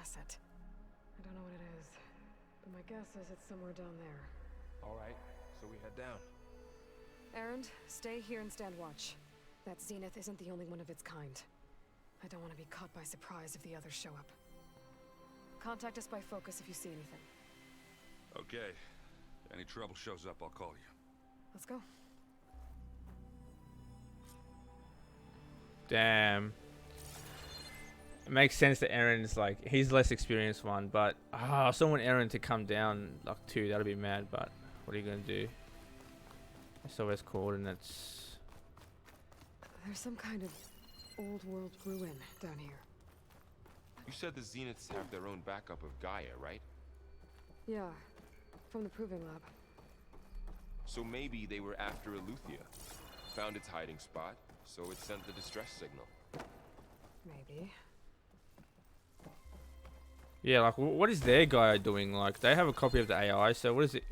asset. I don't know what it is, but my guess is it's somewhere down there. Alright, so we head down. Erend, stay here and stand watch. That Zenith isn't the only one of its kind. I don't want to be caught by surprise if the others show up. Contact us by focus if you see anything. Okay. Any trouble shows up, I'll call you. Let's go. Damn. It makes sense that Aaron's like, he's the less experienced one, but I still want Aaron to come down like 2, that'd be mad, but what are you gonna do? SOS coordinates. There's some kind of old world ruin down here. You said the Zeniths have their own backup of Gaia, right? Yeah, from the proving lab. So maybe they were after Eleuthia. Found its hiding spot, so it sent the distress signal. Maybe. Yeah, like what is their guy doing? Like they have a copy of the AI, so what is it?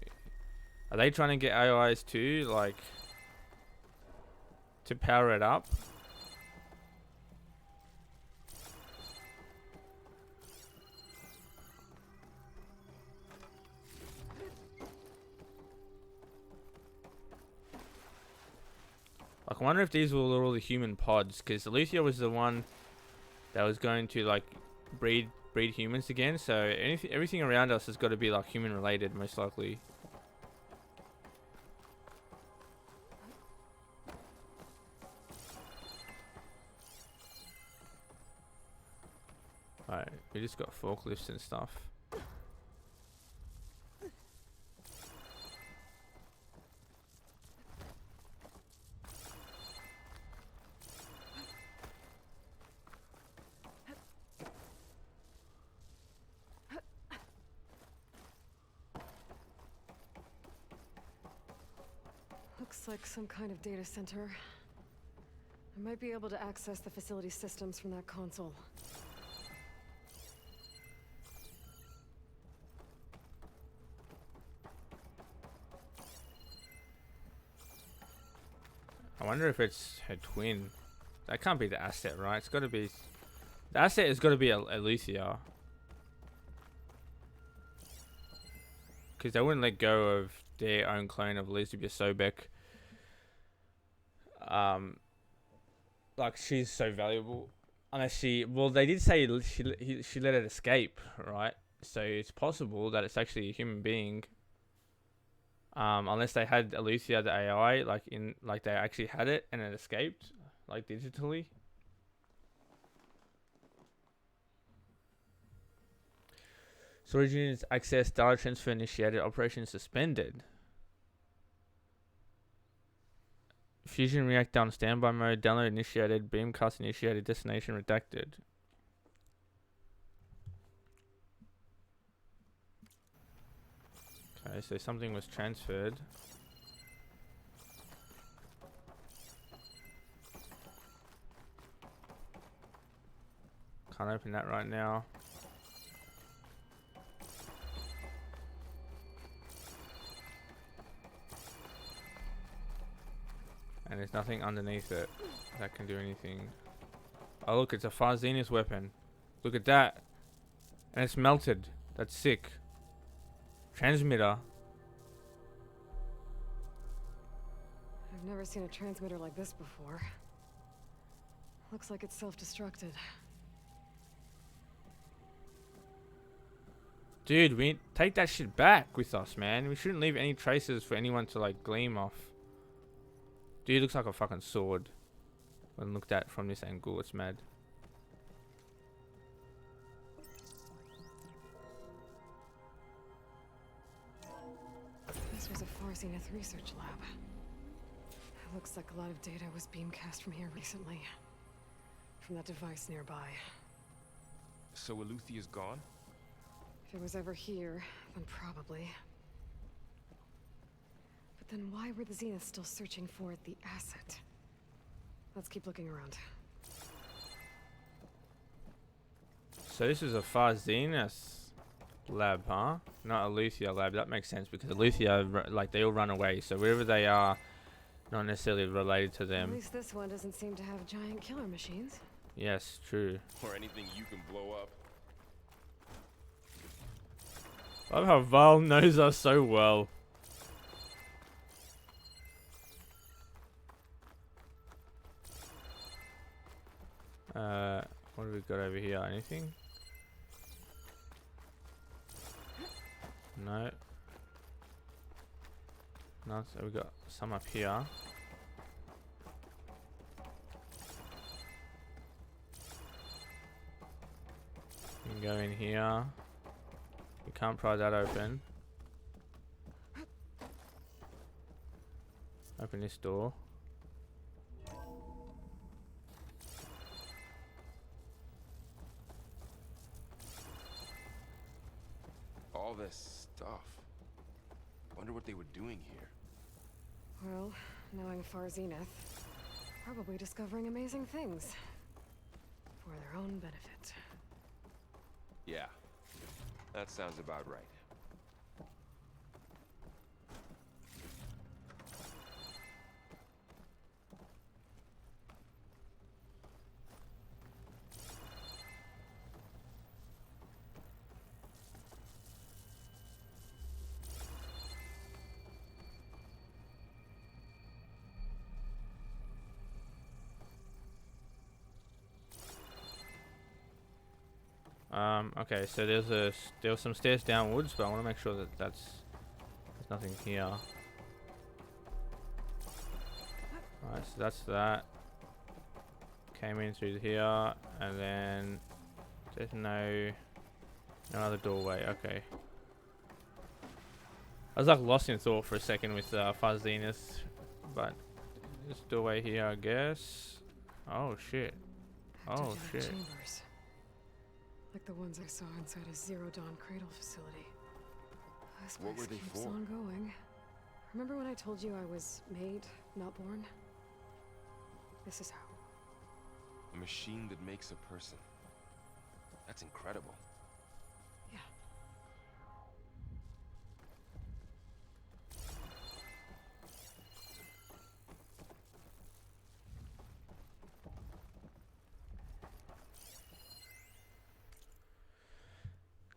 Are they trying to get AIs too, like to power it up? Like, I wonder if these were all the human pods, because Eleuthia was the one that was going to like breed humans again. So everything around us has got to be like human related, most likely. Alright, we just got forklifts and stuff. Looks like some kind of data center. I might be able to access the facility systems from that console. I wonder if it's her twin. That can't be the asset, right? It's got to be... The asset has got to be Eleuthia. Because they wouldn't let go of their own clone of Elizabeth Sobek. Like, she's so valuable. Unless she... Well, they did say she let it escape, right? So it's possible that it's actually a human being. Unless they had Eleuthia, the AI, like they actually had it and it escaped, like digitally. Storage units access, data transfer initiated, operation suspended. Fusion reactor on standby mode, download initiated, beamcast initiated, destination redacted. Okay, so something was transferred. Can't open that right now. And there's nothing underneath it that can do anything. Oh look, it's a Far Zenith weapon. Look at that. And it's melted. That's sick. Transmitter. I've never seen a transmitter like this before. Looks like it's self-destructed. Dude, we take that shit back with us, man. We shouldn't leave any traces for anyone to like gleam off. Dude, looks like a fucking sword. When looked at from this angle, it's mad. This was a Far Zenith research lab. It looks like a lot of data was beamcast from here recently. From that device nearby. So Eleuthia's gone? If it was ever here, then probably. But then why were the Zeniths still searching for the asset? Let's keep looking around. So this is a Far Zenith lab, huh? Not a Eleuthia lab. That makes sense because Eleuthia, like, they all run away. So wherever they are, not necessarily related to them. At least this one doesn't seem to have giant killer machines. Yes, true. Or anything you can blow up. I love how Val knows us so well. What have we got over here? Anything? No. No, so we got some up here. You can go in here. You can't pry that open. Open this door. All this stuff. Wonder what they were doing here. Well, knowing Far Zenith, probably discovering amazing things. For their own benefit. Yeah, that sounds about right. Okay, so there was some stairs downwards, but I want to make sure that there's nothing here. Alright, so that's that. Came in through here, and then there's no other doorway. Okay. I was like lost in thought for a second with Far Zenith, but this doorway here, I guess. Oh shit. Oh shit. Chambers. Like the ones I saw inside a Zero Dawn cradle facility. This What place were they keeps for? on going. Remember when I told you I was made, not born? This is how. A machine that makes a person. That's incredible. Yeah.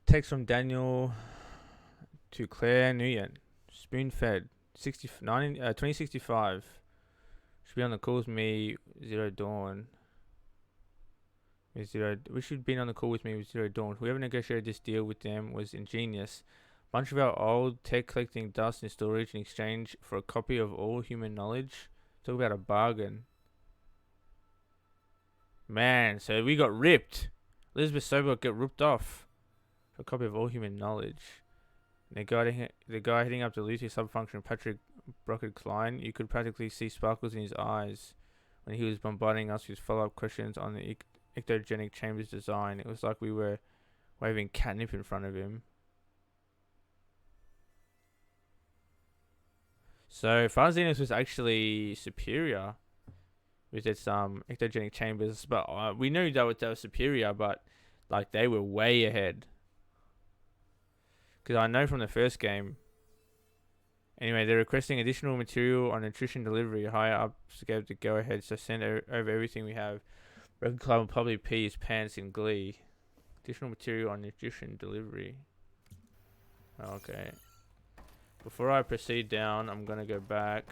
Text from Daniel to Claire Nguyen. Spoon fed. 2065. Should be on the call with me, Zero Dawn. We should be on the call with me with Zero Dawn. Whoever negotiated this deal with them was ingenious. Bunch of our old tech collecting dust in storage in exchange for a copy of all human knowledge. Talk about a bargain. Man, so we got ripped. Elizabeth Sober got ripped off. A copy of all human knowledge. The guy heading up to Luthia subfunction, Patrick Brockett Klein, you could practically see sparkles in his eyes when he was bombarding us with follow-up questions on the ectogenic chamber's design. It was like we were waving catnip in front of him. So Far Zenith was actually superior with its ectogenic chambers, but we knew that they were superior, but like they were way ahead. Because I know from the first game. Anyway, they're requesting additional material on nutrition delivery. Higher ups gave the go ahead, so send over everything we have. Record Club will probably pee his pants in glee. Additional material on nutrition delivery. Okay. Before I proceed down, I'm gonna go back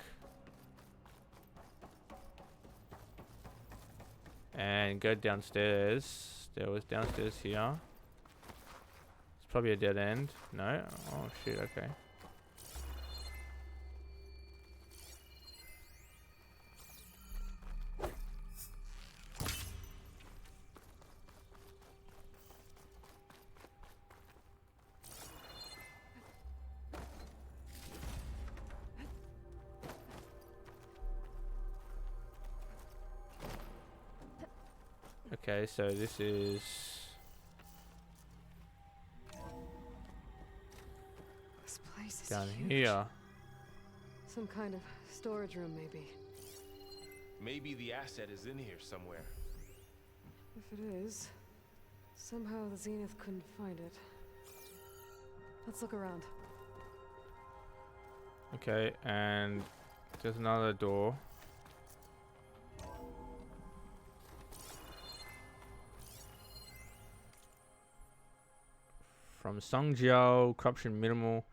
and go downstairs. There was downstairs here. Probably a dead end. No? Oh shit, okay. Okay, so this is down here. Some kind of storage room, maybe. Maybe the asset is in here somewhere. If it is, somehow the Zenith couldn't find it. Let's look around. Okay, and there's another door. From Songjiao, corruption minimal.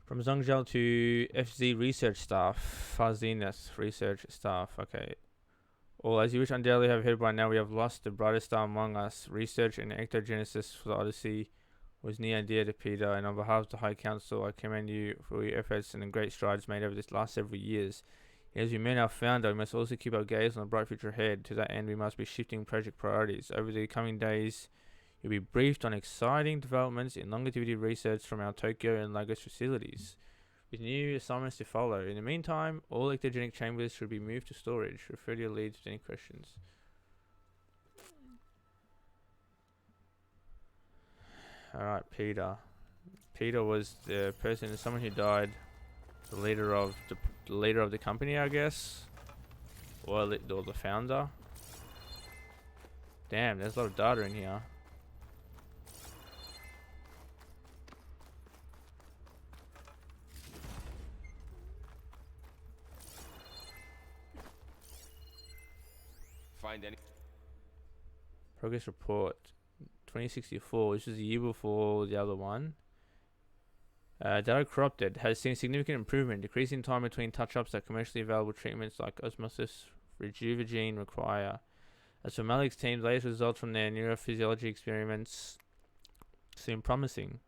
From Zhongzhou to FZ research staff. Farzineth research staff. Okay. All as you wish undoubtedly have heard by now, we have lost the brightest star among us. Research and ectogenesis for the Odyssey was near and dear to Peter, and on behalf of the High Council, I commend you for your efforts and the great strides made over this last several years. As we men our founder, we must also keep our gaze on the bright future ahead. To that end, we must be shifting project priorities. Over the coming days, you'll be briefed on exciting developments in longevity research from our Tokyo and Lagos facilities, with new assignments to follow. In the meantime, all ectogenic chambers should be moved to storage. Refer to your leads with any questions. Alright, Peter. Peter was the person, someone who died, the leader of the company, I guess, or the founder. Damn, there's a lot of data in here. Find any? Progress report 2064. This was the year before the other one. Data corrupted has seen significant improvement, decreasing time between touch-ups that commercially available treatments like osmosis Rejuvigene require. As for Malik's team, the latest results from their neurophysiology experiments seem promising.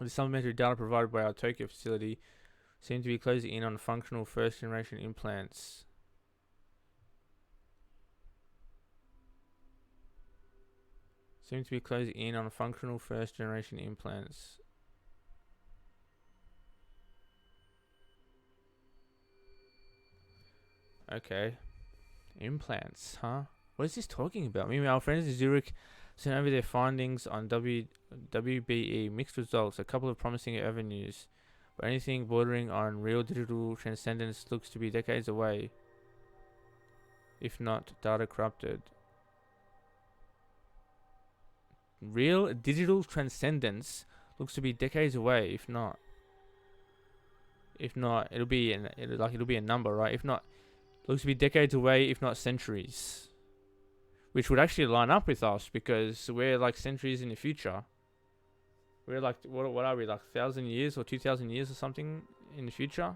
The supplementary data provided by our Tokyo facility seem to be closing in on functional first-generation implants. Okay. Implants, huh? What is this talking about? Meanwhile, our friends in Zurich sent over their findings on WBE. Mixed results, a couple of promising avenues, but anything bordering on real digital transcendence looks to be decades away, if not data corrupted. Real digital transcendence looks to be decades away, if not, it'll be a number, right? If not, looks to be decades away, if not centuries, which would actually line up with us because we're like centuries in the future. We're like, what are we, like 1,000 years or 2,000 years or something in the future?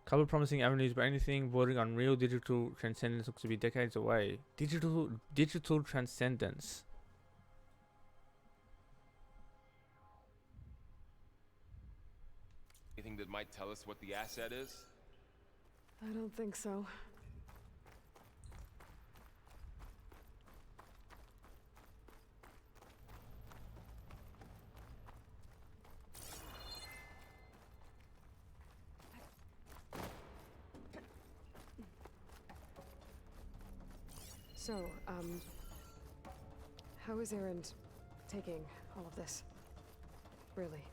Couple of promising avenues, but anything bordering on real digital transcendence looks to be decades away. Digital transcendence. Anything that might tell us what the asset is? I don't think so. So, how is Erend taking all of this? Really?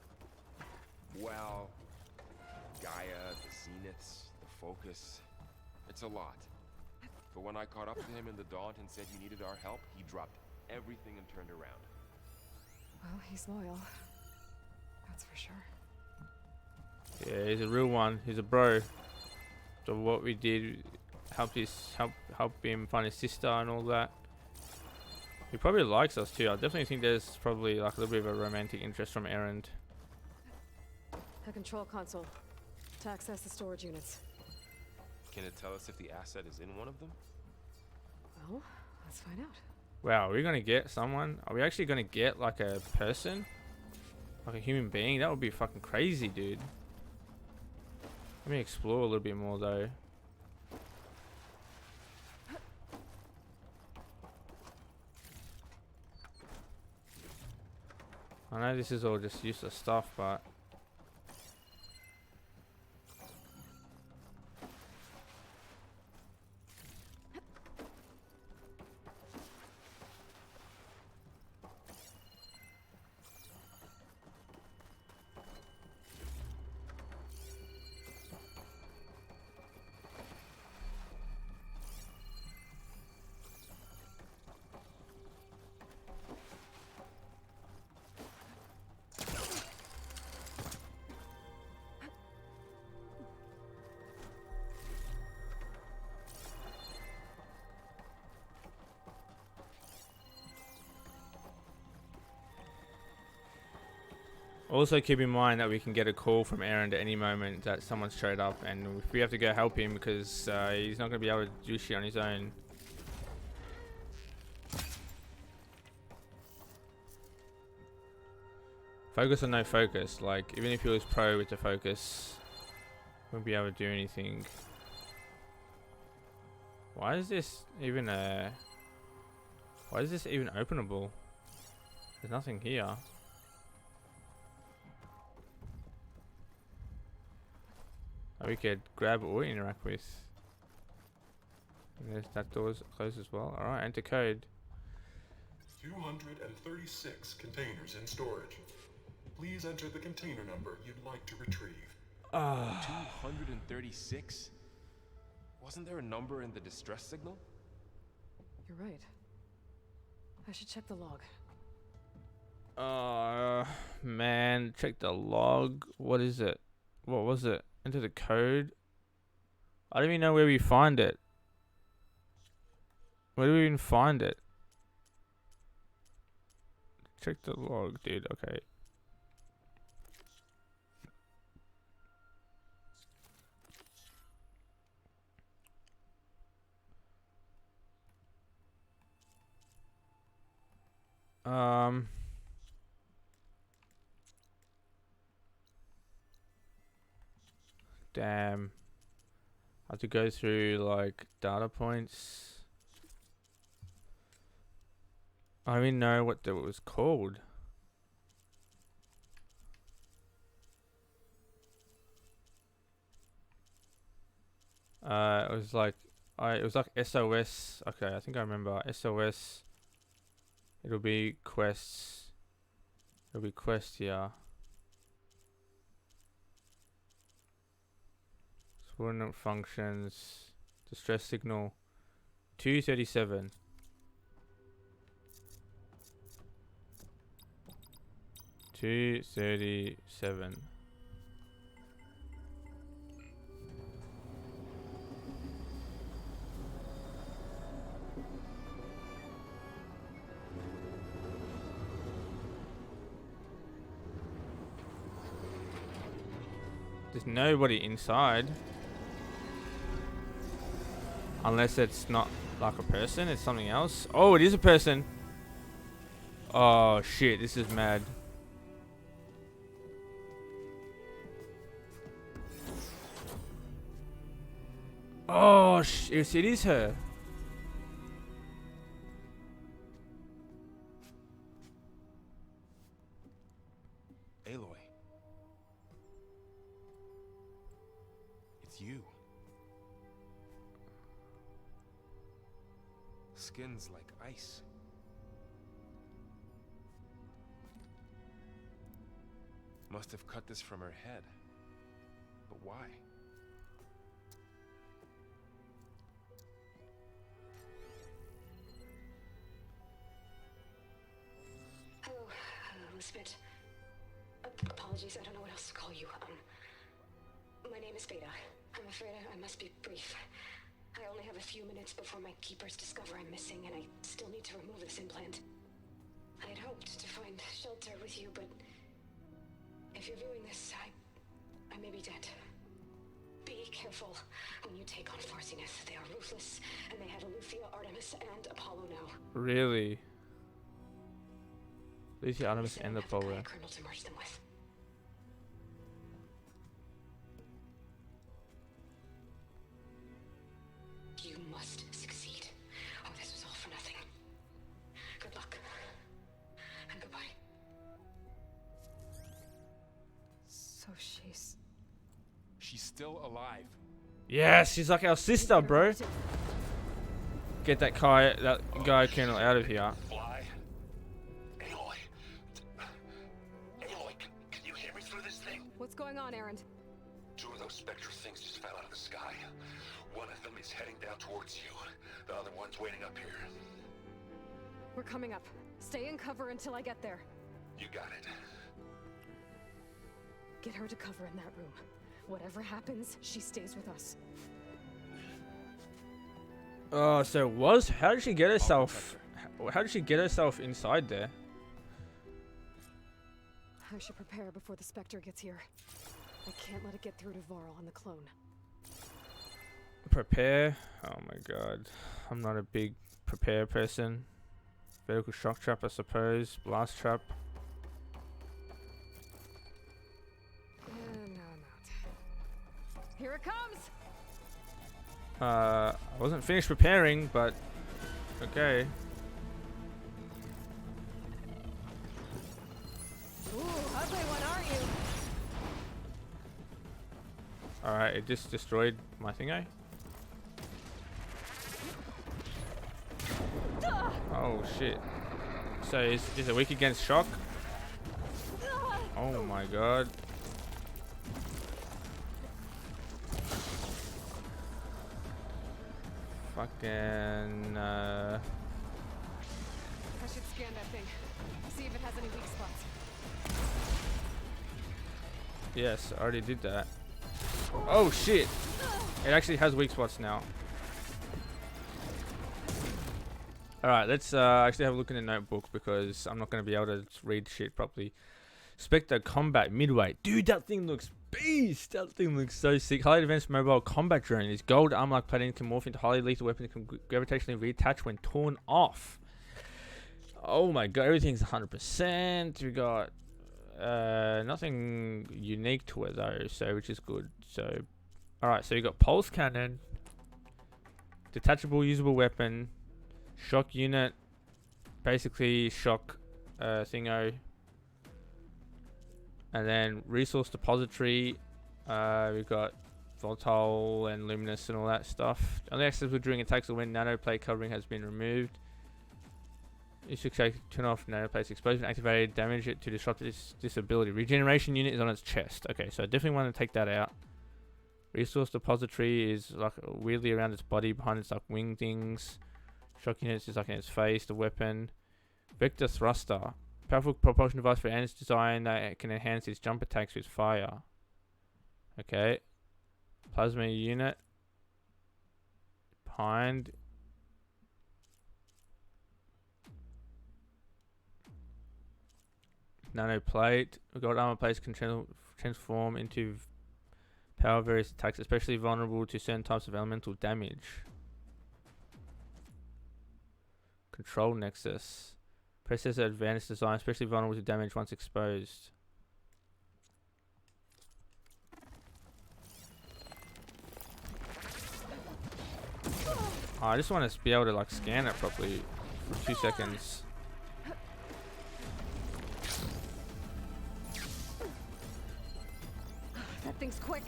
Well, Gaia, the Zeniths, the Focus, it's a lot. But when I caught up to him in the Daunt and said he needed our help, he dropped everything and turned around. Well, he's loyal. That's for sure. Yeah, he's a real one. He's a bro. So what we did help him find his sister and all that. He probably likes us too. I definitely think there's probably like a little bit of a romantic interest from Erend. A control console to access the storage units. Can it tell us if the asset is in one of them? Well, let's find out. Wow, are we gonna get someone? Are we actually gonna get like a person? Like a human being? That would be fucking crazy, dude. Let me explore a little bit more though. I know this is all just useless stuff, but Also keep in mind that we can get a call from Aaron at any moment that someone showed up, and if we have to go help him because he's not going to be able to do shit on his own. Focus or no focus, like even if he was pro with the focus, wouldn't be able to do anything. Why is this even openable? There's nothing here. That we could grab or interact with. And there's that door's closed as well. Alright, enter code. 236 containers in storage. Please enter the container number you'd like to retrieve. 236? Wasn't there a number in the distress signal? You're right. I should check the log. Man, check the log. What is it? What was it? Enter the code. I don't even know where we find it. Where do we even find it? Check the log, dude. Okay. Damn. I have to go through like data points. I don't even know what that was called. It was like SOS. Okay, I think I remember SOS. It'll be quests. It'll be quest here. Subordinate functions. Distress signal. 237. 237. There's nobody inside. Unless it's not like a person, it's something else. Oh, it is a person. Oh shit, this is mad. Oh, it is her. Aloy. It's you. Skin's like ice. Must have cut this from her head. But why? Hello, Elizabeth. Apologies, I don't know what else to call you. My name is Beta. I'm afraid I must be brief. I only have a few minutes before my keepers discover I'm missing, and I still need to remove this implant. I had hoped to find shelter with you, but if you're viewing this, I may be dead. Be careful when you take on Farsineth. They are ruthless, and they have Aletheia, Artemis, and Apollo now. Really? Aletheia, Artemis, and Apollo. Colonel to merge them with. You must succeed. Oh, this was all for nothing. Good luck. And goodbye. So she's still alive. Yeah, she's like our sister, bro. Get that guy Colonel out of here. Fly. Aloy. Aloy, can you hear me through this thing? What's going on, Aaron? Two of those spectral things just fell out of the sky. One of them is heading down towards you. The other one's waiting up here. We're coming up. Stay in cover until I get there. You got it. Get her to cover in that room. Whatever happens, she stays with us. Oh, so how did she get herself? How did she get herself inside there? I should prepare before the Spectre gets here. I can't let it get through to Varl and the clone. Prepare? Oh my god. I'm not a big prepare person. Vertical shock trap, I suppose. Blast trap. No, I'm not. Here it comes! I wasn't finished preparing, but okay. Ooh, ugly one, aren't you? Alright, it just destroyed my thingo. Oh shit. So is it weak against shock? Oh my god. Fucking I should scan that thing. See if it has any weak spots. yes, I already did that. Oh shit. It actually has weak spots now. Alright, let's actually have a look in the notebook because I'm not going to be able to read shit properly. Spectre combat midweight. Dude, that thing looks beast. That thing looks so sick. Highly advanced mobile combat drone. This gold armor like plating can morph into highly lethal weapon that can gravitationally reattach when torn off. Oh my god, everything's 100%. We got nothing unique to it though, so which is good. So, alright, so you got pulse cannon, detachable usable weapon, shock unit, basically shock thingo. And then resource depository, we've got volatile and luminous and all that stuff. Only accessible during attacks or when nanoplate covering has been removed. You should turn off nanoplate's explosion, activated, damage it to disrupt this ability. Regeneration unit is on its chest. Okay, so I definitely want to take that out. Resource depository is like weirdly around its body, behind its like wing things. Shock units is like in its face, the weapon. Vector thruster. Powerful propulsion device for Ant's design that can enhance its jump attacks with fire. Okay. Plasma unit. Behind. Nano plate. Gold armor plates can transform into power various attacks, especially vulnerable to certain types of elemental damage. Control nexus. Processor advanced design, especially vulnerable to damage once exposed. Oh, I just want to be able to like scan it properly for 2 seconds. That thing's quick.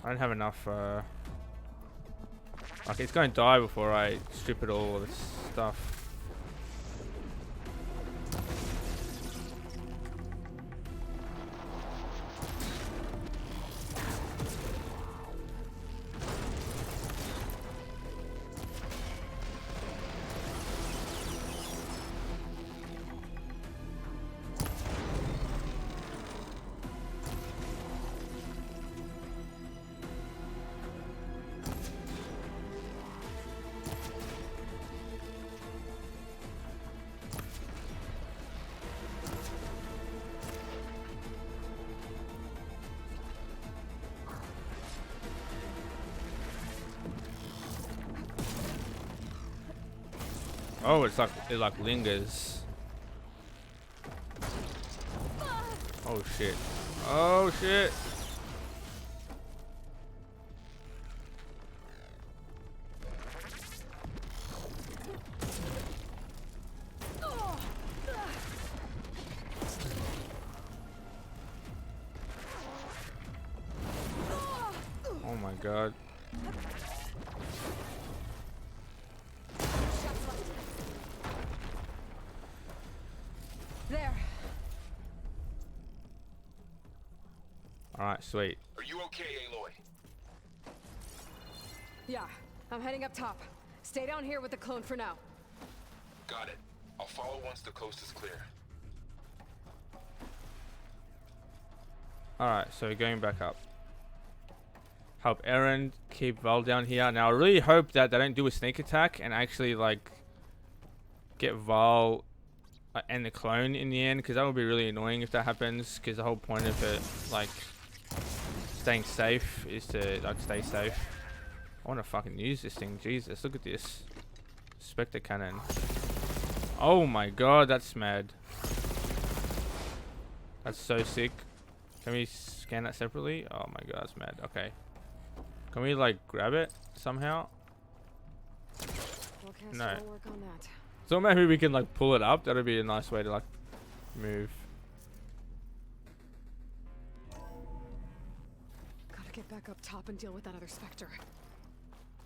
I don't have enough, like it's going to die before I strip it all of this stuff. Oh, it's like it like lingers. Oh shit. Oh shit. Oh my god. There. Alright, sweet. Are you okay, Aloy? Yeah, I'm heading up top. Stay down here with the clone for now. Got it. I'll follow once the coast is clear. Alright, so going back up. Help Aaron keep Val down here. Now I really hope that they don't do a sneak attack and actually like get Val and the clone in the end, because that would be really annoying if that happens, because the whole point of it, like, staying safe is to like stay safe. I want to fucking use this thing. Jesus, look at this. Spectre cannon. Oh my god, that's mad. That's so sick. Can we scan that separately? Oh my god, that's mad. Okay. Can we like grab it somehow? No. Work on that. So maybe we can like pull it up. That'd be a nice way to like move. Gotta get back up top and deal with that other Spectre.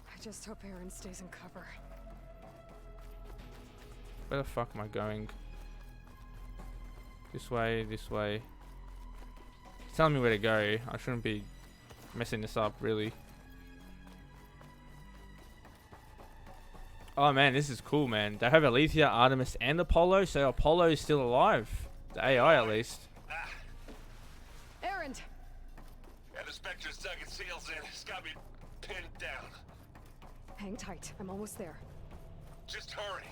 I just hope Aaron stays in cover. Where the fuck am I going? This way, this way. It's telling me where to go. I shouldn't be messing this up, really. Oh man, this is cool, man. They have Alethea, Artemis, and Apollo, so Apollo is still alive. The AI, at least. Aaron! Yeah, the Spectre's dug its heels in. It's got me pinned down. Hang tight. I'm almost there. Just hurry.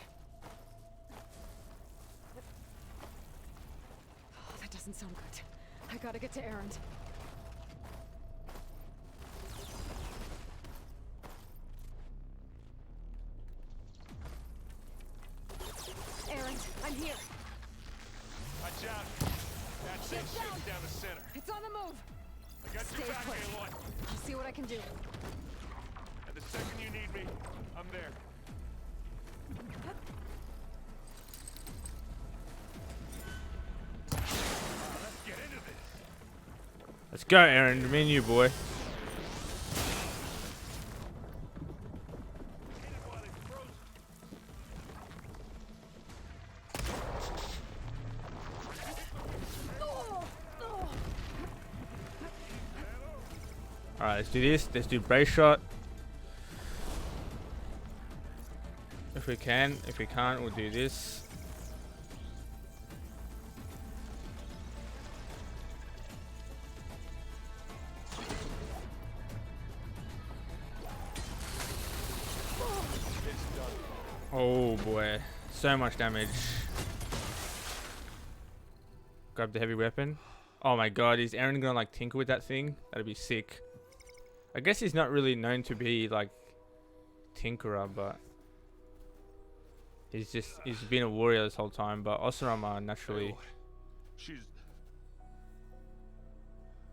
Oh, that doesn't sound good. I gotta get to Aaron. Aaron, I'm here. Watch out. That thing's shooting down the center. It's on the move. I got Stay you back, put. Aloy. I'll see what I can do. And the second you need me, I'm there. Let's get into this. Let's go, Aaron. Me and you, boy. Alright, let's do this. Let's do brace shot. If we can. If we can't, we'll do this. Oh boy. So much damage. Grab the heavy weapon. Oh my god, is Aaron gonna like tinker with that thing? That'd be sick. I guess he's not really known to be like tinkerer, but he's been a warrior this whole time. But Osaram naturally. She's...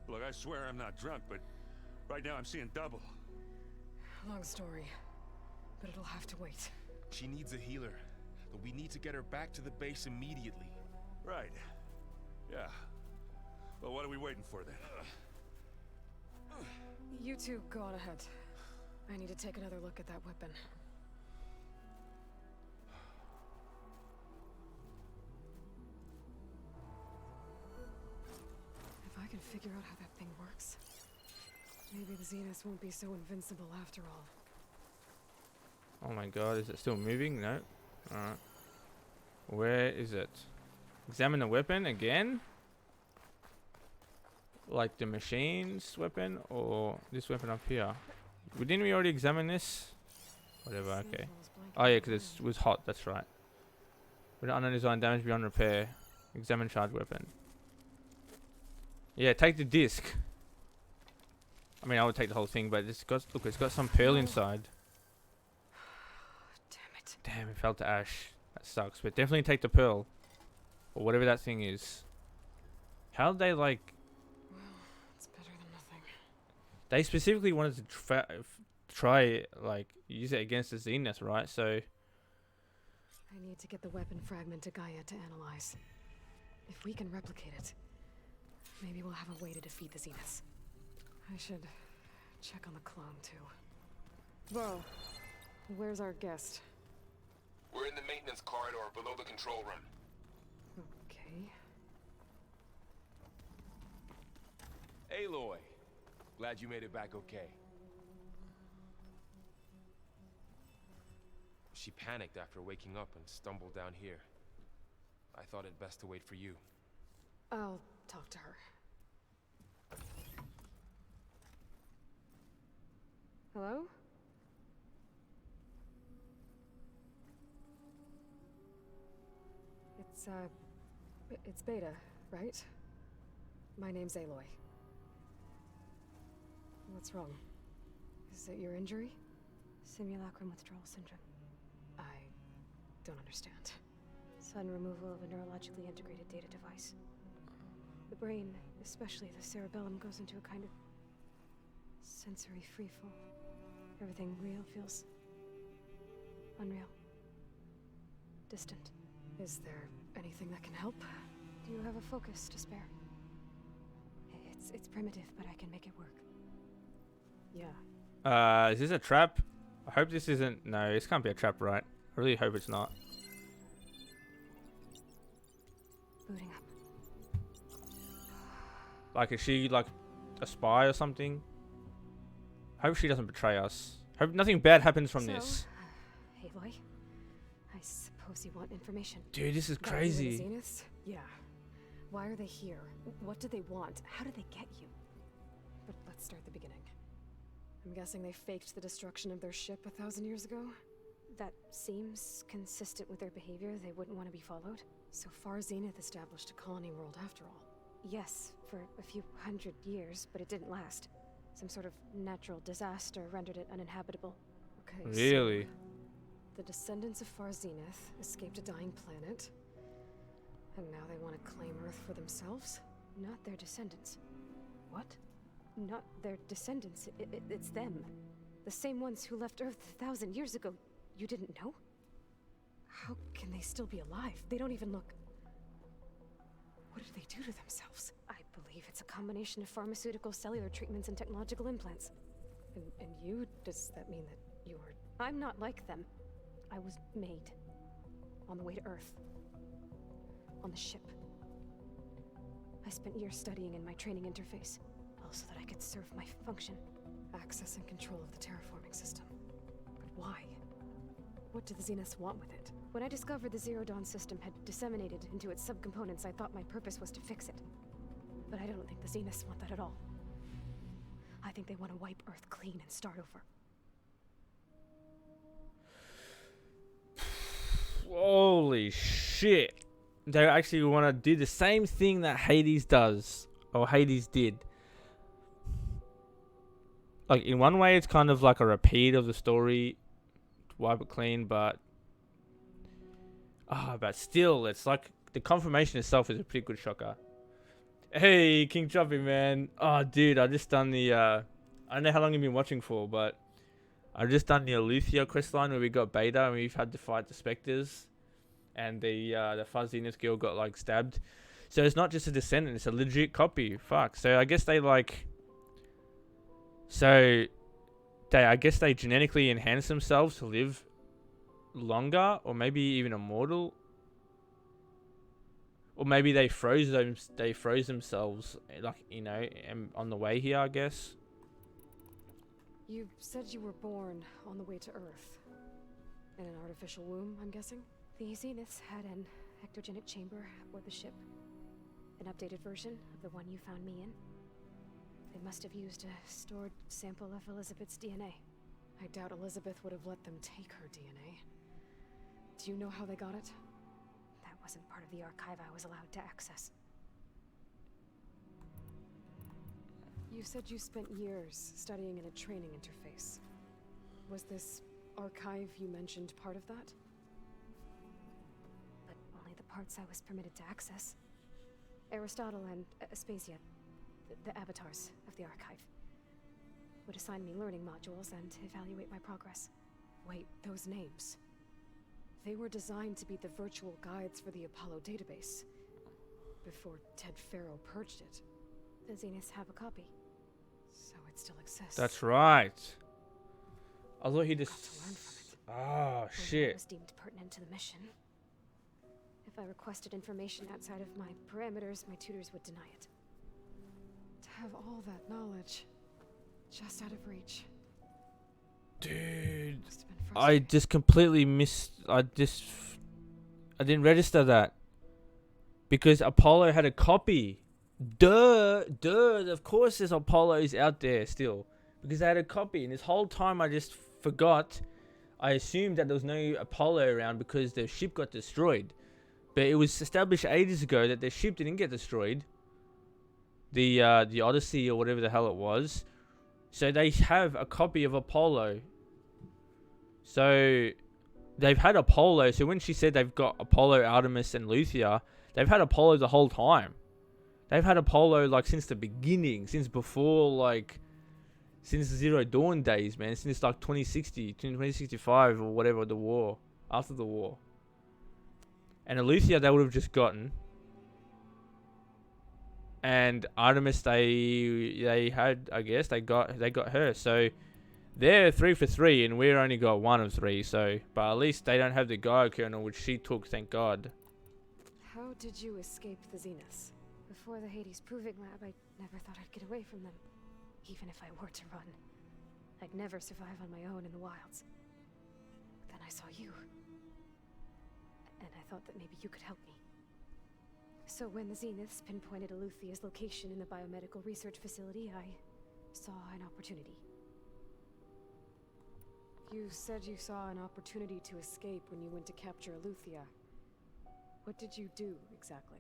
Look, I swear I'm not drunk, but right now I'm seeing double. Long story, but it'll have to wait. She needs a healer, but we need to get her back to the base immediately. Right. Yeah. Well, what are we waiting for then? You two go on ahead. I need to take another look at that weapon. If I can figure out how that thing works, maybe the Zenith won't be so invincible after all. Oh my god, is it still moving? No. Alright. Where is it? Examine the weapon again? Like the machine's weapon or this weapon up here? Didn't we already examine this? Whatever, okay. Oh yeah, because it was hot, that's right. With unknown design, damage beyond repair. Examine charge weapon. Yeah, take the disc. I mean, I would take the whole thing, but it's got, look, it's got some pearl inside. Damn it. Damn, it fell to ash. That sucks, but definitely take the pearl. Or whatever that thing is. How did they like... Well, it's better than nothing. They specifically wanted to try like use it against the Zenith, right? So I need to get the weapon fragment to Gaia to analyze. If we can replicate it, maybe we'll have a way to defeat the Zeniths. I should check on the clone too. Bro, where's our guest? We're in the maintenance corridor below the control room. Okay. Aloy, glad you made it back okay. She panicked after waking up and stumbled down here. I thought it best to wait for you. I'll talk to her. Hello? It's Beta, right? My name's Aloy. What's wrong? Is it your injury? Simulacrum withdrawal syndrome. I don't understand. Sudden removal of a neurologically integrated data device. The brain, especially the cerebellum, goes into a kind of sensory freefall. Everything real feels unreal. Distant. Is there anything that can help? Do you have a focus to spare? It's primitive, but I can make it work. Yeah. Is this a trap? I hope this isn't. No, this can't be a trap, right? I really hope it's not. Booting up. Like, is she like a spy or something? Hope she doesn't betray us. Hope nothing bad happens from this. Aloy, I suppose you want information. Dude, this is About you and the crazy. Zeniths? Yeah. Why are they here? What do they want? How did they get you? But let's start at the beginning. I'm guessing they faked the destruction of their ship 1,000 years ago? That seems consistent with their behavior. They wouldn't want to be followed. So far, Zenith established a colony world after all. Yes, for a few hundred years, but it didn't last. Some sort of natural disaster rendered it uninhabitable. Okay, Really? so the descendants of Far Zenith escaped a dying planet, and now they want to claim Earth for themselves? Not their descendants. What? Not their descendants. It's them. The same ones who left Earth 1,000 years ago. You didn't know? How can they still be alive? They don't even look... What did they do to themselves? I believe it's a combination of pharmaceutical, cellular treatments, and technological implants. And you? Does that mean that you were... I'm not like them. I was made. On the way to Earth. On the ship. I spent years studying in my training interface, all so that I could serve my function. Access and control of the terraforming system. But why? What do the Zeniths want with it? When I discovered the Zero Dawn system had disseminated into its subcomponents, I thought my purpose was to fix it. But I don't think the Zeniths want that at all. I think they want to wipe Earth clean and start over. Holy shit. They actually want to do the same thing that Hades does. Or Hades did. Like, in one way, it's kind of like a repeat of the story. Wipe it clean, but... but still, it's like... The confirmation itself is a pretty good shocker. Hey, King Choppy, man. Oh, dude, I just done the... I don't know how long you've been watching for, but... I just done the Aletheia questline where we got Beta and we've had to fight the Spectres. And the Fuzziness girl got, like, stabbed. So it's not just a descendant, it's a legit copy. Fuck. So I guess they, like... So... I guess they genetically enhance themselves to live longer, or maybe even immortal. Or maybe they froze themselves, like, you know, on the way here, I guess. You said you were born on the way to Earth. In an artificial womb, I'm guessing? The Zeniths had an ectogenic chamber aboard the ship. An updated version of the one you found me in. They must have used a stored sample of Elizabeth's DNA. I doubt Elizabeth would have let them take her DNA. Do you know how they got it? That wasn't part of the archive I was allowed to access. You said you spent years studying in a training interface. Was this archive you mentioned part of that? But only the parts I was permitted to access. Aristotle and Aspasia, the avatars of the archive, would assign me learning modules and evaluate my progress. Wait, those names. They were designed to be the virtual guides for the Apollo database. Before Ted Faro purged it. The Zeniths have a copy. So it still exists. That's right. I thought he Got just... to learn from it. Oh, Only what shit. was deemed pertinent to the mission. If I requested information outside of my parameters, my tutors would deny it. To have all that knowledge, just out of reach. Dude, Must have been I frustrating. just completely missed. I didn't register that because Apollo had a copy. Duh. Of course, there's Apollos out there still because they had a copy, and this whole time I just forgot. I assumed that there was no Apollo around because their ship got destroyed, but it was established ages ago that their ship didn't get destroyed. The Odyssey or whatever the hell it was. So they have a copy of Apollo. So they've had Apollo. So when she said they've got Apollo, Artemis, and Luthia, they've had Apollo the whole time. They've had Apollo like since the beginning, since before since Zero Dawn days, man. Since like 2065 or whatever, the war, after the war. And Luthia they would have just gotten. And Artemis they had, I guess, they got her. So they're 3 for 3 and we're only got 1 of 3, so but at least they don't have the Gaia kernel, which she took, thank God. How did you escape the Zeniths? Before the Hades Proving Lab, I never thought I'd get away from them. Even if I were to run, I'd never survive on my own in the wilds. Then I saw you. And I thought that maybe you could help me. So when the Zeniths pinpointed Eluthia's location in the biomedical research facility, I saw an opportunity. You said you saw an opportunity to escape when you went to capture Eluthia. What did you do, exactly?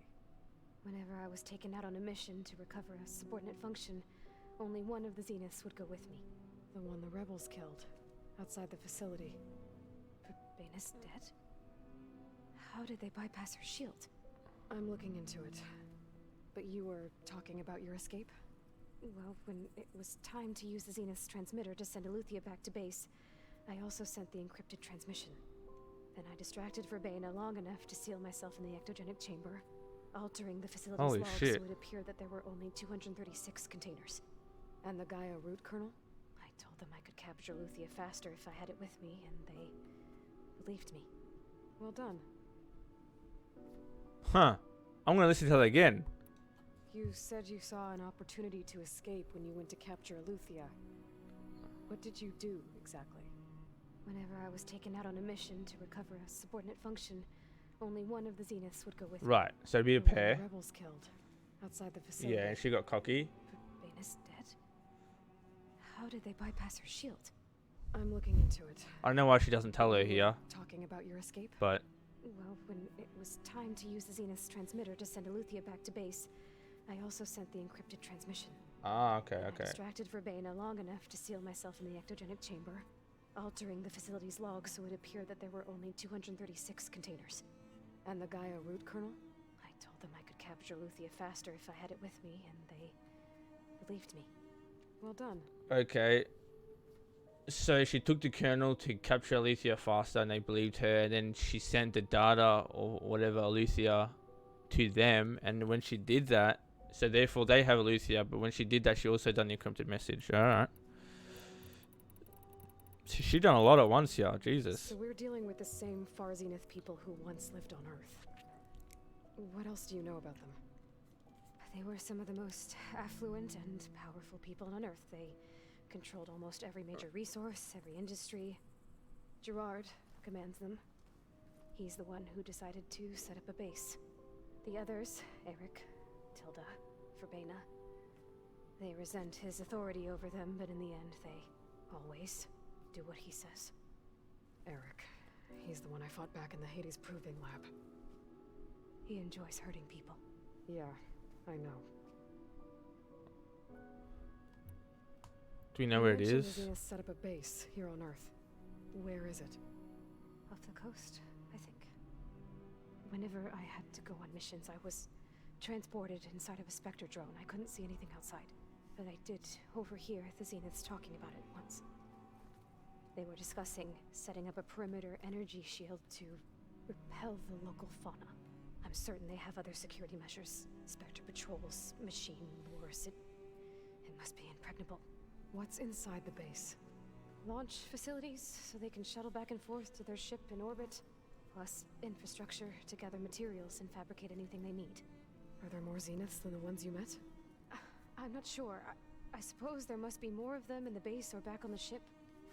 Whenever I was taken out on a mission to recover a subordinate function, only one of the Zeniths would go with me. The one the rebels killed, outside the facility. Baina's dead? How did they bypass her shield? I'm looking into it. But you were talking about your escape? Well, when it was time to use the Zenith's transmitter to send Eluthia back to base, I also sent the encrypted transmission. Then I distracted Verbena long enough to seal myself in the ectogenic chamber, altering the facility's Holy logs shit. so it appeared that there were only 236 containers. And the Gaia root kernel? I told them I could capture Eluthia faster if I had it with me, and they believed me. Well done. Huh. I'm gonna listen to that again. You said you saw an opportunity to escape when you went to capture Eluthia. What did you do, exactly? Whenever I was taken out on a mission to recover a subordinate function, only one of the Zeniths would go with me. Right, so it'd be a The one pair. the rebels killed, outside the facility. Yeah, and she got cocky. Baina's dead? How did they bypass her shield? I'm looking into it. I don't know why she doesn't tell her You were here, Talking about your escape? but Well, when it was time to use the Zenith's transmitter to send Eluthia back to base, I also sent the encrypted transmission. okay. I distracted Verbena long enough to seal myself in the ectogenic chamber, altering the facility's logs so it appeared that there were only 236 containers. And the Gaia root kernel? I told them I could capture Eluthia faster if I had it with me, and they believed me. Well done. Okay. So she took the kernel to capture Alethea faster, and they believed her. And then she sent the data or whatever Alethea to them. And when she did that, so therefore they have Alethea. But when she did that, she also done the encrypted message. All right. So she done a lot at once here. Jesus. So we're dealing with the same Far Zenith people who once lived on Earth. What else do you know about them? They were some of the most affluent and powerful people on Earth. They controlled almost every major resource, every industry. Gerard commands them. He's the one who decided to set up a base. The others, Eric, Tilda, Verbena, they resent his authority over them, but in the end, they always do what he says. Eric. He's the one I fought back in the Hades Proving Lab. He enjoys hurting people. Yeah, I know. Do we know where it You mentioned is? the Zenith set up a base here on Earth. Where is it? Off the coast, I think. Whenever I had to go on missions, I was transported inside of a Spectre drone. I couldn't see anything outside. But I did overhear the Zeniths talking about it once. They were discussing setting up a perimeter energy shield to repel the local fauna. I'm certain they have other security measures. Spectre patrols, machine wars. It must be impregnable. What's inside the base? Launch facilities, so they can shuttle back and forth to their ship in orbit. Plus infrastructure to gather materials and fabricate anything they need. Are there more Zeniths than the ones you met? I'm not sure. I suppose there must be more of them in the base or back on the ship.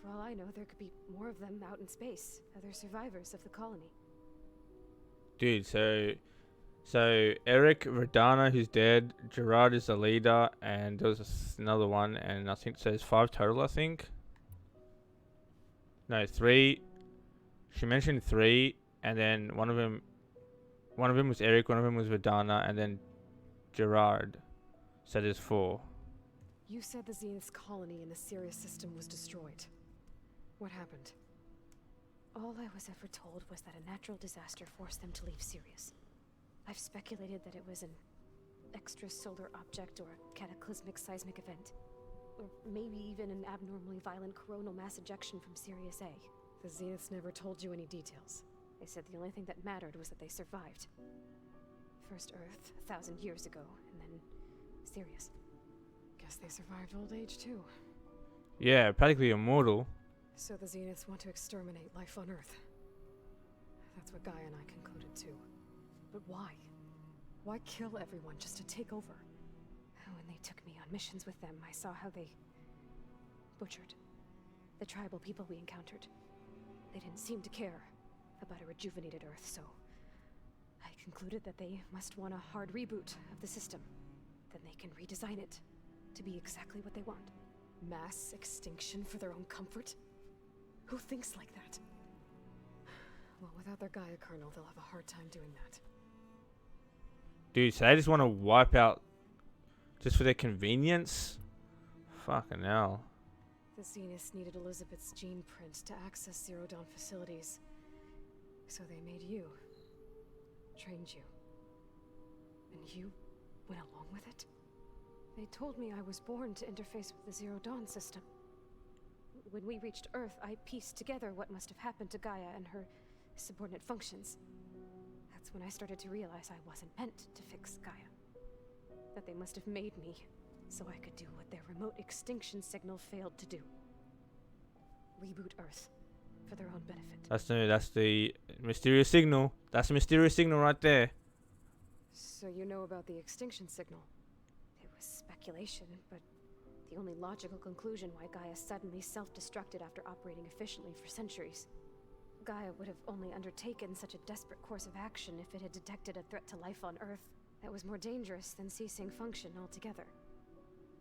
For all I know, there could be more of them out in space, other survivors of the colony. Dude, so Eric Verdana, who's dead, Gerard is the leader, and there was another one, and I think there's 5 total, I think. No, 3. She mentioned 3, and then one of them was Eric, one of them was Verdana, and then Gerard. So there's 4. You said the Zenith's colony in the Sirius system was destroyed. What happened? All I was ever told was that a natural disaster forced them to leave Sirius. I've speculated that it was an extrasolar object or a cataclysmic seismic event. Or maybe even an abnormally violent coronal mass ejection from Sirius A. The Zeniths never told you any details. They said the only thing that mattered was that they survived. First Earth, 1,000 years ago, and then Sirius. Guess they survived old age too. Yeah, practically immortal. So the Zeniths want to exterminate life on Earth. That's what Gaia and I concluded too. But why? Why kill everyone just to take over? When they took me on missions with them, I saw how they butchered the tribal people we encountered. They didn't seem to care about a rejuvenated Earth, so I concluded that they must want a hard reboot of the system. Then they can redesign it to be exactly what they want. Mass extinction for their own comfort? Who thinks like that? Well, without their Gaia kernel, they'll have a hard time doing that. Dude, so they just want to wipe out just for their convenience? Fucking hell. The Zeniths needed Elizabeth's gene print to access Zero Dawn facilities. So they made you. Trained you. And you went along with it? They told me I was born to interface with the Zero Dawn system. When we reached Earth, I pieced together what must have happened to Gaia and her subordinate functions. That's when I started to realize I wasn't meant to fix Gaia. That they must have made me so I could do what their remote extinction signal failed to do. Reboot Earth for their own benefit. That's the mysterious signal. That's a mysterious signal right there. So you know about the extinction signal? It was speculation, but the only logical conclusion why Gaia suddenly self-destructed after operating efficiently for centuries. Gaia would have only undertaken such a desperate course of action if it had detected a threat to life on Earth that was more dangerous than ceasing function altogether.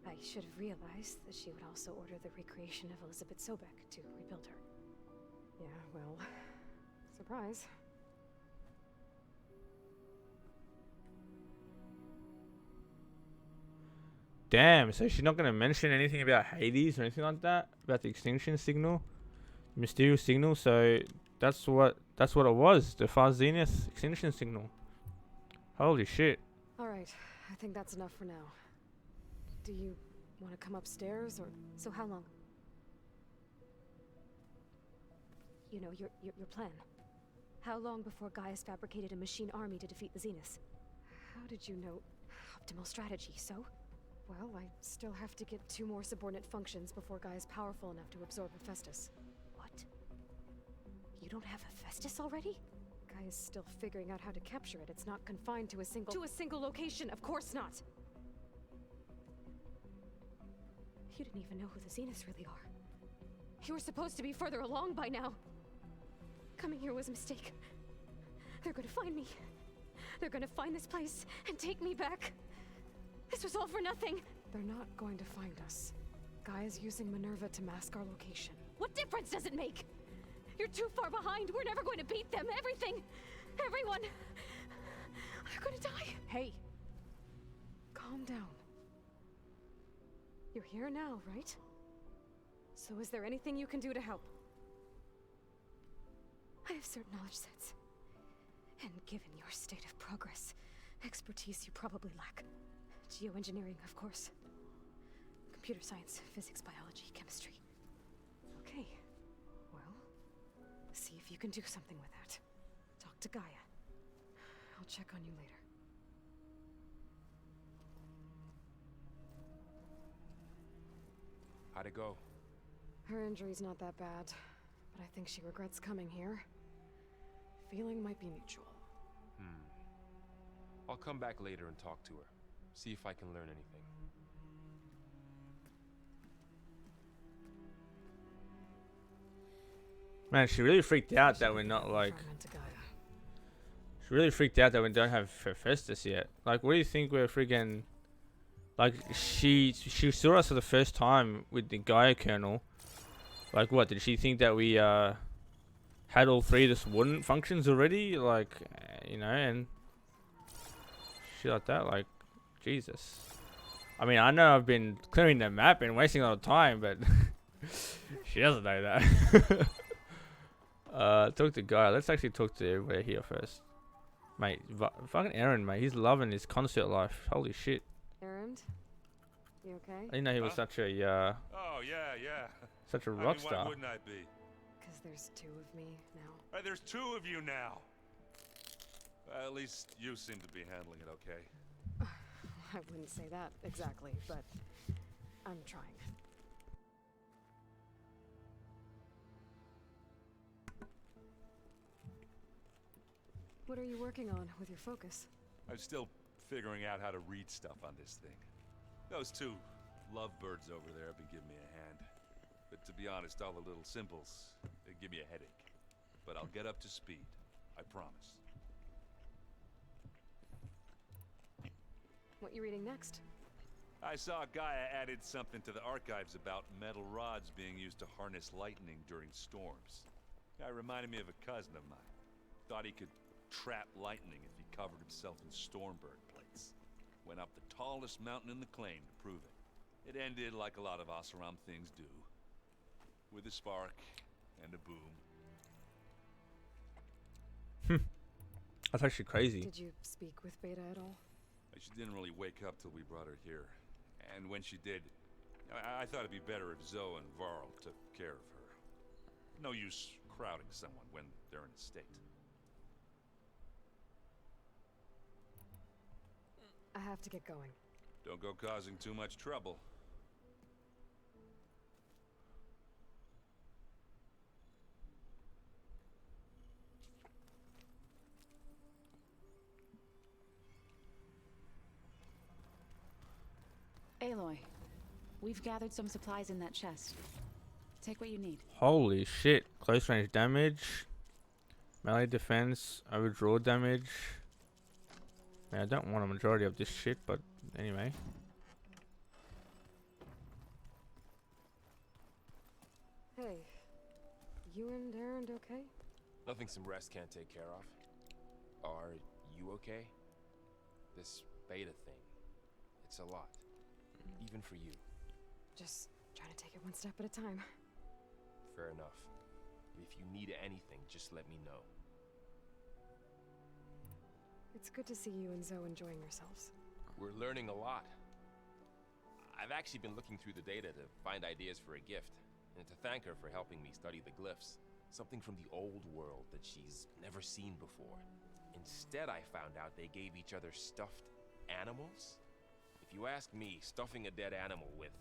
I should have realized that she would also order the recreation of Elizabeth Sobek to rebuild her. Yeah, well, surprise. Damn, so she's not going to mention anything about Hades or anything like that? About the extinction signal? Mysterious signal, so that's what it was. The Far Zenith extinction signal. Holy shit. Alright, I think that's enough for now. Do you want to come upstairs, or...? So how long? You know, your plan. How long before Gaia's fabricated a machine army to defeat the Zeniths? How did you know? Optimal strategy, so? Well, I still have to get 2 more subordinate functions before Gaia's powerful enough to absorb Hephaestus. What? You don't have Hephaestus already? Gaia's still figuring out how to capture it. It's not confined to a single location, of course not! You didn't even know who the Zeniths really are. You were supposed to be further along by now. Coming here was a mistake. They're gonna find me. They're gonna find this place and take me back. This was all for nothing. They're not going to find us. Gaia's using Minerva to mask our location. What difference does it make? You're too far behind. We're never going to beat them. Everything. Everyone. They're gonna die. Hey. Calm down. You're here now, right? So is there anything you can do to help? I have certain knowledge sets. And given your state of progress, expertise you probably lack. Geoengineering, of course. Computer science, physics, biology, chemistry. Okay. Well, see if you can do something with that. Talk to Gaia. I'll check on you later. How'd it go? Her injury's not that bad, but I think she regrets coming here. Feeling might be mutual. I'll come back later and talk to her. See if I can learn anything. Man, she really freaked out that we're not like. Fragment to Gaia. She really freaked out that we don't have Hephaestus yet. Like, what do you think we're freaking? Like, she saw us for the first time with the Gaia kernel. Like, what did she think that we had all three of the subordinate functions already? Like, you know, and shit like that. Like, Jesus. I mean, I know I've been clearing the map and wasting a lot of time, but she doesn't know that. Talk to Gaia. Let's actually talk to everybody here first. Mate, fucking Aaron, mate. He's loving his concert life. Holy shit. Errand, you okay? I didn't know he was such a, Oh, yeah. such a I rock mean, star. why wouldn't I be? Because there's two of me now. There's two of you now. At least you seem to be handling it okay. I wouldn't say that exactly, but I'm trying. What are you working on with your focus? I'm still figuring out how to read stuff on this thing. Those two lovebirds over there have been giving me a hand. But to be honest, all the little symbols, they give me a headache. But I'll get up to speed. I promise. What you reading next? I saw Gaia added something to the archives about metal rods being used to harness lightning during storms. Guy reminded me of a cousin of mine. Thought he could trap lightning if he covered himself in Stormbird plates. Went up the tallest mountain in the claim to prove it. It ended like a lot of Oseram things do. With a spark and a boom. That's actually crazy. Did you speak with Beta at all? She didn't really wake up till we brought her here. And when she did, I thought it'd be better if Zoe and Varl took care of her. No use crowding someone when they're in a state. I have to get going. Don't go causing too much trouble. Aloy, we've gathered some supplies in that chest. Take what you need. Holy shit. Close range damage. Melee defense. Overdraw damage. Man, I don't want a majority of this shit, but anyway. Hey, you and Errand okay? Nothing some rest can't take care of. Are you okay? This beta thing, it's a lot. Even for you. Just trying to take it one step at a time. Fair enough. If you need anything, just let me know. It's good to see you and Zoe enjoying yourselves. We're learning a lot. I've actually been looking through the data to find ideas for a gift, and to thank her for helping me study the glyphs. Something from the old world that she's never seen before. Instead, I found out they gave each other stuffed animals. If you ask me, stuffing a dead animal with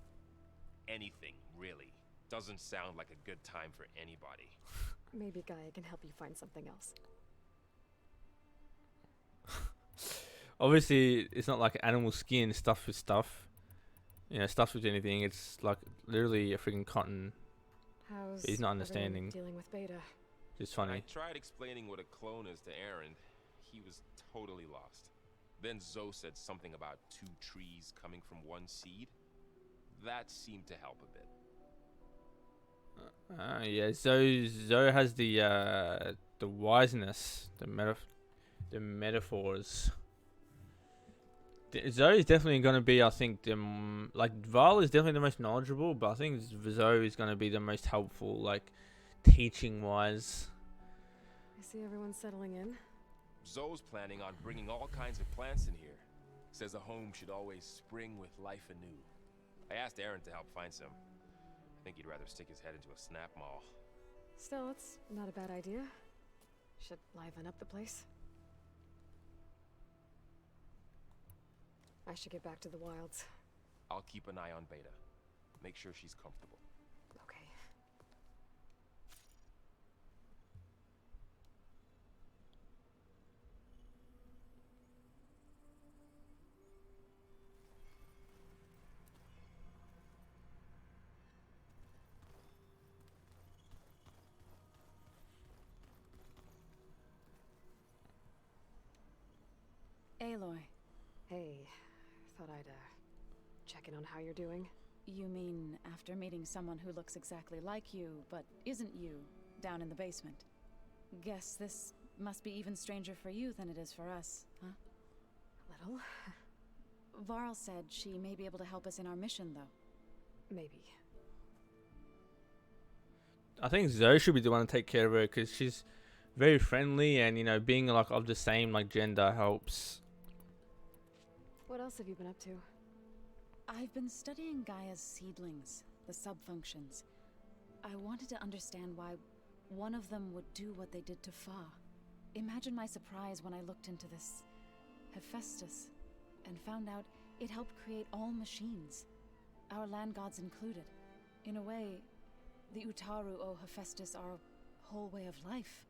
anything, really, doesn't sound like a good time for anybody. Maybe Gaia can help you find something else. Obviously, it's not like animal skin stuffed with stuff. You know, stuffed with anything. It's like literally a freaking cotton. How's He's not everyone understanding. dealing with Beta? It's When funny. I tried explaining what a clone is to Aaron, he was totally lost. Then Zoe said something about two trees coming from one seed. That seemed to help a bit. Yeah, Zoe has the wiseness, the metaphors. Zoe is definitely going to be, I think, like Val is definitely the most knowledgeable, but I think Zoe is going to be the most helpful, like teaching wise. I see everyone settling in. Zoe's planning on bringing all kinds of plants in here. Says a home should always spring with life anew. I asked Aaron to help find some. I think he'd rather stick his head into a snap mall. Still, it's not a bad idea. Should liven up the place. I should get back to the wilds. I'll keep an eye on Beta. Make sure she's comfortable. Okay. Aloy, Hey, thought I'd, check in on how you're doing. you mean after meeting someone who looks exactly like you, but isn't you, down in the basement? Guess this must be even stranger for you than it is for us, huh? Little? Varl said she may be able to help us in our mission, though. Maybe. I think Zoe should be the one to take care of her because she's very friendly, and you know, being like of the same like gender helps. What else have you been up to? I've been studying Gaia's seedlings, the subfunctions. I wanted to understand why one of them would do what they did to Fa. Imagine my surprise when I looked into this Hephaestus and found out it helped create all machines, our land gods included. In a way, the Utaru owe Hephaestus our whole way of life,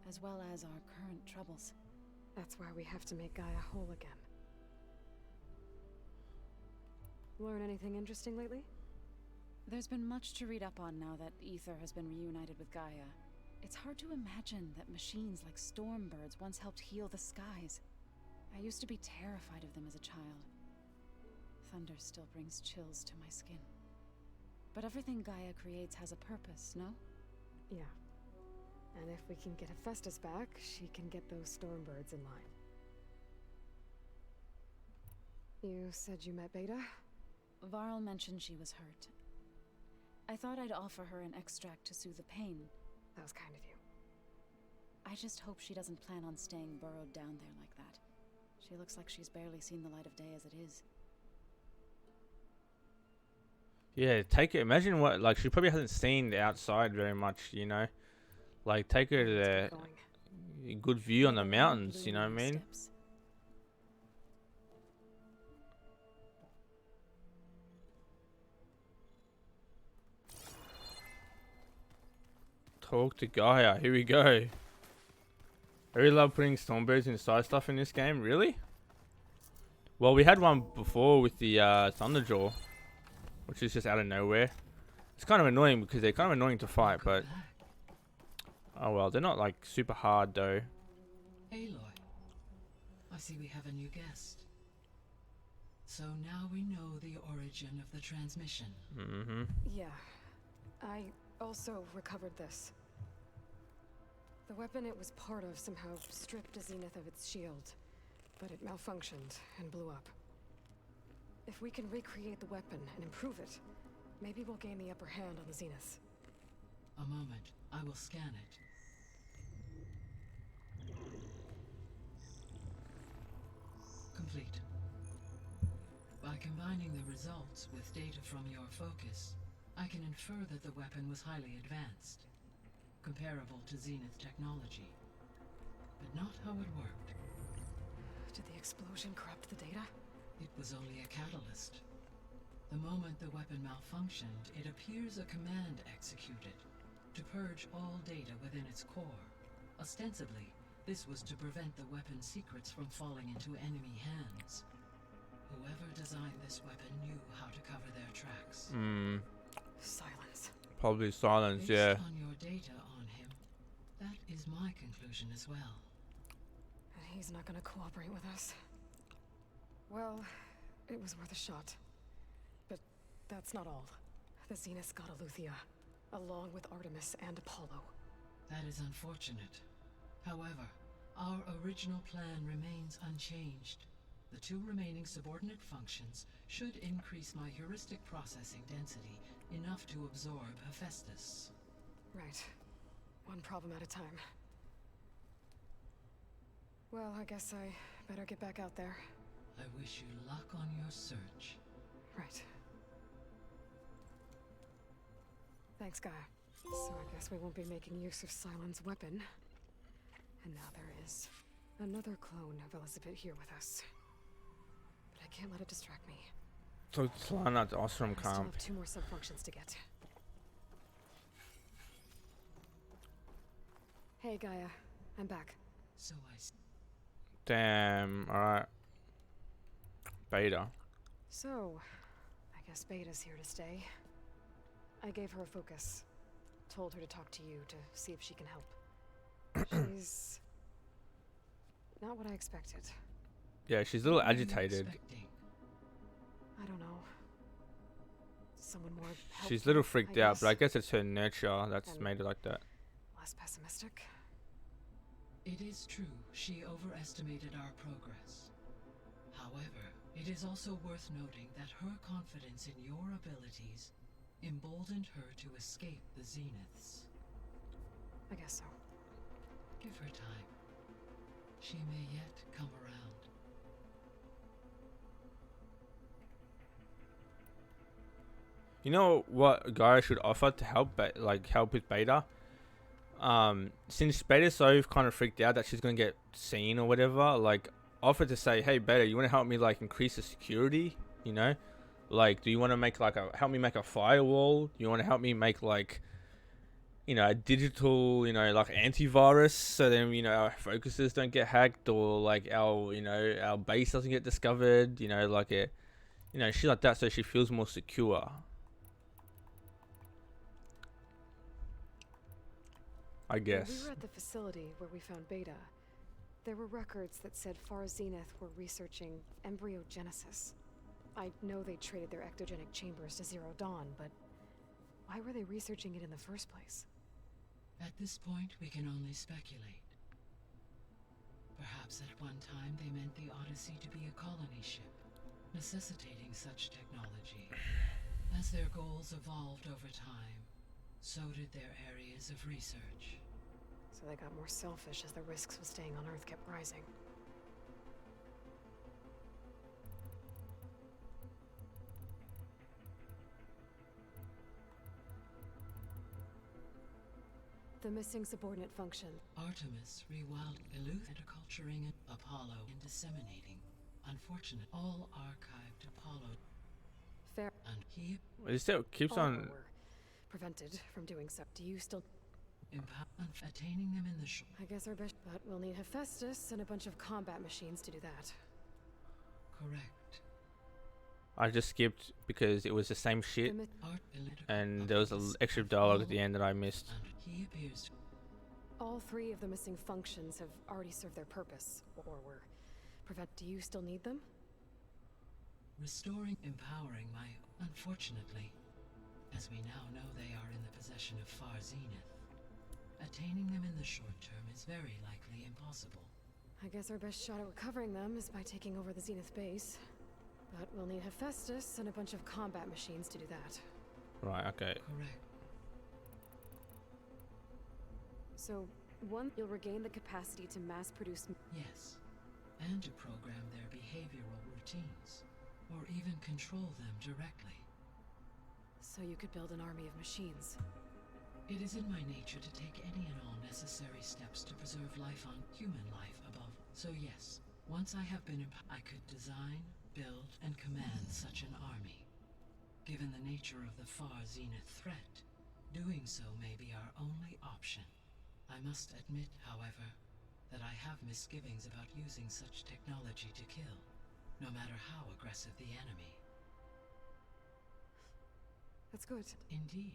as well as our current troubles. That's why we have to make Gaia whole again. Learn anything interesting lately? There's been much to read up on now that Ether has been reunited with Gaia. It's hard to imagine that machines like Stormbirds once helped heal the skies. I used to be terrified of them as a child. Thunder still brings chills to my skin. But everything Gaia creates has a purpose, no? Yeah. And if we can get Hephaestus back, she can get those Stormbirds in line. You said you met Beta? Varl mentioned she was hurt. I thought I'd offer her an extract to soothe the pain. That was kind of you. I just hope she doesn't plan on staying burrowed down there like that. She looks like she's barely seen the light of day as it is. Yeah, take it. Imagine what, like, she probably hasn't seen the outside very much, you know. Like, take her to Let's the get going. good view on the mountains, you know what I mean? Steps. Talk to Gaia. Here we go. I really love putting Stormbirds inside stuff in this game. Really? Well, we had one before with the Thunderjaw, which is just out of nowhere. It's kind of annoying because they're kind of annoying to fight, but oh well, they're not like super hard though. Aloy, I see we have a new guest. So now we know the origin of the transmission. Mm-hmm. Yeah. I also recovered this. The weapon it was part of somehow stripped Zenith of its shield, but it malfunctioned and blew up. If we can recreate the weapon and improve it, maybe we'll gain the upper hand on the Zenith. A moment, I will scan it. Complete. By combining the results with data from your focus, I can infer that the weapon was highly advanced, comparable to Zenith technology, but not how it worked. Did the explosion corrupt the data? It was only a catalyst. The moment the weapon malfunctioned, it appears a command executed to purge all data within its core. Ostensibly, this was to prevent the weapon's secrets from falling into enemy hands. Whoever designed this weapon knew how to cover their tracks. Silence. Probably silence, Based yeah. on your data on him, that is my conclusion as well. And he's not gonna cooperate with us. Well, it was worth a shot. But that's not all. The Zenith got Aletheia, along with Artemis and Apollo. That is unfortunate. However, our original plan remains unchanged. The two remaining subordinate functions should increase my heuristic processing density enough to absorb Hephaestus. Right. One problem at a time. Well, I guess I better get back out there. I wish you luck on your search. Right. Thanks, Gaia. So I guess we won't be making use of Cylon's weapon. And now there is another clone of Elizabeth here with us. But I can't let it distract me. So it's not awesome I still camp. have 2 more subfunctions to get. Hey, Gaia. I'm back. So Damn. All right. Beta. So, I guess Beta's here to stay. I gave her a focus. Told her to talk to you to see if she can help. She's not what I expected. Yeah, she's a little What were you agitated. expecting? I don't know. Someone more helpful, She's a little freaked out, but I guess. guess it's her nurture that's And- made it like that. Less pessimistic. It is true she overestimated our progress. However, it is also worth noting that her confidence in your abilities emboldened her to escape the Zeniths. I guess so. Give her time. She may yet come around. You know what Gaia should offer to help, help with Beta? Since Beta's so kind of freaked out that she's gonna get seen or whatever, like, offer to say, hey Beta, you want to help me like increase the security? You know, like, do you want to make like help me make a firewall? Do you want to help me make like, a digital, like antivirus, so then our focuses don't get hacked, or like our base doesn't get discovered. Like shit like that, so she feels more secure. I When guess. we were at the facility where we found Beta, there were records that said Far Zenith were researching embryogenesis. I know they traded their ectogenic chambers to Zero Dawn, but why were they researching it in the first place? At this point, we can only speculate. Perhaps at one time they meant the Odyssey to be a colony ship, necessitating such technology. As their goals evolved over time, so did their areas of research. So they got more selfish as the risks of staying on Earth kept rising. The missing subordinate function. Artemis rewound Eluth and acculturing Apollo and disseminating. Unfortunate, all archived Apollo. Fair. And he It still keeps All on. were prevented from doing so. Do you still? attaining them in the shore. I guess our best, but we'll need Hephaestus and a bunch of combat machines to do that. Correct. I just skipped because it was the same shit, Art and there was an extra dialogue at the end that I missed. And he appears to All three of the missing functions have already served their purpose, or were prevent. Do you still need them? restoring, empowering my. Unfortunately, as we now know, they are in the possession of Far Zenith. Attaining them in the short term is very likely impossible. I guess our best shot at recovering them is by taking over the Zenith base. But we'll need Hephaestus and a bunch of combat machines to do that. Right, okay. Correct. So, one, you'll regain the capacity to mass produce. Yes. And to program their behavioral routines, or even control them directly. So you could build an army of machines. It is in my nature to take any and all necessary steps to preserve life on human life above. So yes, once I have been I could design, build, and command such an army. Given the nature of the Far Zenith threat, doing so may be our only option. I must admit, however, that I have misgivings about using such technology to kill, no matter how aggressive the enemy. That's good. Indeed.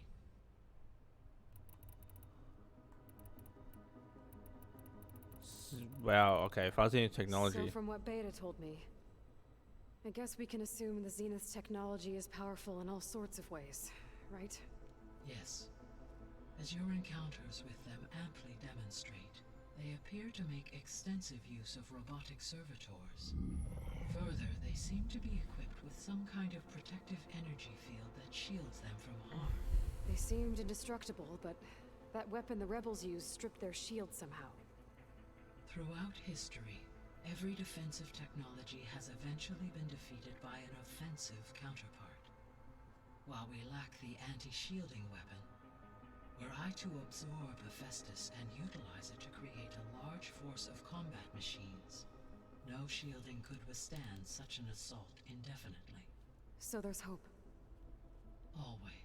Wow, okay, fuzzy technology. So from what Beta told me, I guess we can assume the Zenith's technology is powerful in all sorts of ways, right? Yes. As your encounters with them amply demonstrate, they appear to make extensive use of robotic servitors. Further, they seem to be equipped with some kind of protective energy field that shields them from harm. They seemed indestructible, but that weapon the rebels used stripped their shield somehow. Throughout history, every defensive technology has eventually been defeated by an offensive counterpart. While we lack the anti-shielding weapon, were I to absorb Hephaestus and utilize it to create a large force of combat machines, no shielding could withstand such an assault indefinitely. So there's hope. Always.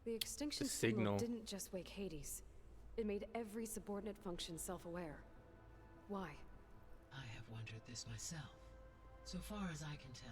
The extinction The signal. didn't just wake Hades. It made every subordinate function self-aware. Why? I have wondered this myself. So far as I can tell,